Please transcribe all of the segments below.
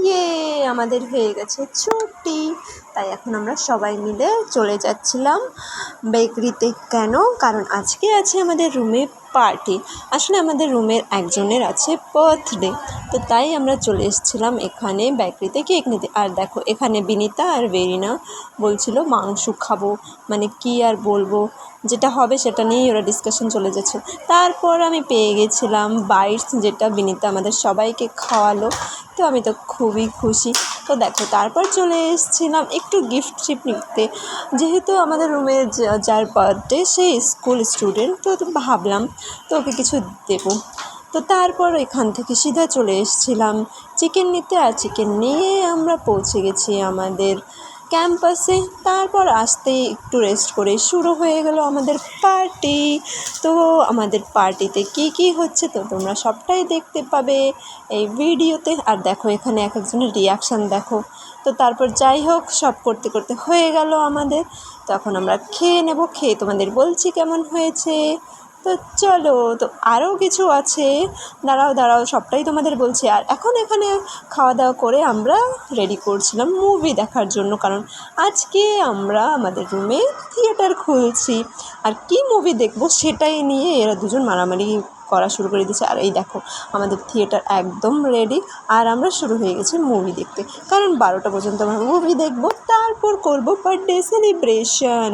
ইয়ে আমাদের হয়ে গেছে ছুটি। তাই এখন আমরা সবাই মিলে চলে যাচ্ছিলাম বেকারিতে। কেন? কারণ আজকে আছে আমাদের রুমে পার্টি। আসলে আমাদের রুমের একজনের আছে বার্থডে, তো তাই আমরা চলে এসেছিলাম এখানে বেকারিতে কেক নিতে। আর দেখো এখানে বিনিতা আর বেরিনা বলছিল মাংস খাবো, মানে কি আর বলবো, যেটা হবে সেটা নিয়েই ওরা ডিসকাশন চলে যাচ্ছে। তারপর আমি পেয়ে গেছিলাম বাইটস, যেটা বিনিতা আমাদের সবাইকে খাওয়ালো, তো আমি তো খুবই খুশি। তো দেখো তারপর চলে এসেছিলাম একটু গিফট নিতে, যেহেতু আমাদের রুমের যার বার্থডে সে স্কুল স্টুডেন্ট, তো ভাবলাম তো ওকে কিছু দেবো। তো তারপর এখান থেকে সিধা চলে এসেছিলাম চিকেন নিতে, আর চিকেন নিয়ে আমরা পৌঁছে গেছি আমাদের ক্যাম্পাসে। তারপর আসতেই একটু রেস্ট করে শুরু হয়ে গেল আমাদের পার্টি। তো আমাদের পার্টিতে কি হচ্ছে তো তোমরা সবটাই দেখতে পাবে এই ভিডিওতে। আর দেখো এখানে এক একজনের রিয়াকশান দেখো। তো তারপর যাই হোক সব করতে করতে হয়ে গেল আমাদের। তখন আমরা খেয়ে নেব, খেয়ে তোমাদের বলছি কেমন হয়েছে। তো চলো, তো আরও কিছু আছে, দাঁড়াও সবটাই তোমাদের বলছি। আর এখন এখানে খাওয়া দাওয়া করে আমরা রেডি করছিলাম মুভি দেখার জন্য, কারণ আজকে আমরা আমাদের রুমে থিয়েটার খুলছি। আর কি মুভি দেখবো সেটাই নিয়ে এরা দুজন মারামারি করা শুরু করে দিয়েছে। আর এই দেখো আমাদের থিয়েটার একদম রেডি, আর আমরা শুরু হয়ে গেছি মুভি দেখতে, কারণ 12টা পর্যন্ত আমরা মুভি দেখবো, তারপর করবো বার্থডে সেলিব্রেশন।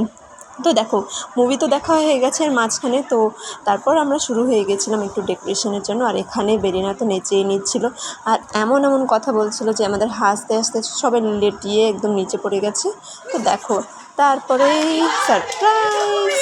তো দেখো মুভি তো দেখা হয়ে গেছে এর মাঝখানে, তো তারপর আমরা শুরু হয়ে গেছিলাম একটু ডেকোরেশনের জন্য। আর এখানে বেরিনা তো নেচেই নিচ্ছিল, আর এমন কথা বলছিল যে আমাদের হাসতে হাসতে সবাই লেটিয়ে একদম নিচে পড়ে গেছে। তো দেখো তারপরে সারপ্রাইজ।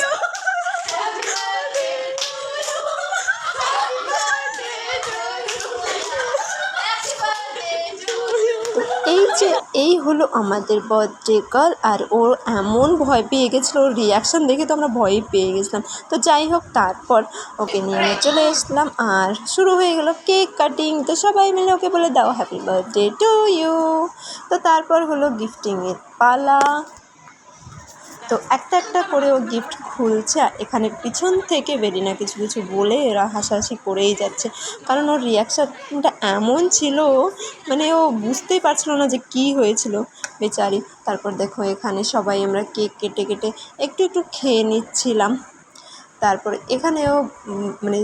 এই হলো আমাদের বার্থডে গার্ল, আর ও এমন ভয় পেয়ে গেছিলো, ওর রিয়াকশান দেখে তো আমরা ভয়ই পেয়ে গেছিলাম। তো যাই হোক তারপর ওকে নিয়ে চলে এসলাম, আর শুরু হয়ে গেল কেক কাটিং। তো সবাই মিলে ওকে বলে দাও হ্যাপি বার্থডে টু ইউ। তো তারপর হলো গিফটিংয়ের পালা। তো একটা করে ও গিফট খুলছে, আর এখানে পিছন থেকে বেরিনা কিছু বলে এরা হাসাহাসি করেই যাচ্ছে, কারণ ওর রিয়াকশানটা এমন ছিল, মানে ও বুঝতেই পারছিল না যে কী হয়েছিল বেচারি। তারপর দেখো এখানে সবাই আমরা কেক কেটে একটু খেয়ে নিচ্ছিলাম। তারপর এখানেও মানে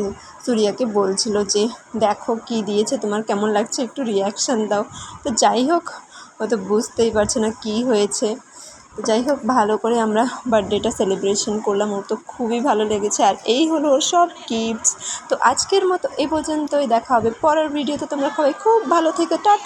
সুরিয়াকে বলছিল যে দেখো কি দিয়েছে, তোমার কেমন লাগছে, একটু রিয়াকশান দাও। তো যাই হোক ও তো বুঝতেই পারছে না কী হয়েছে। যাই হোক ভালো করে আমরা বার্থডেটা সেলিব্রেশন করলাম, ওর তো খুবই ভালো লেগেছে। আর এই হলো ওর সব গিফটস। তো আজকের মতো এই পর্যন্তই, দেখা হবে পরের ভিডিওতে। তোমরা সবাই খুব ভালো থেকো, টাটা।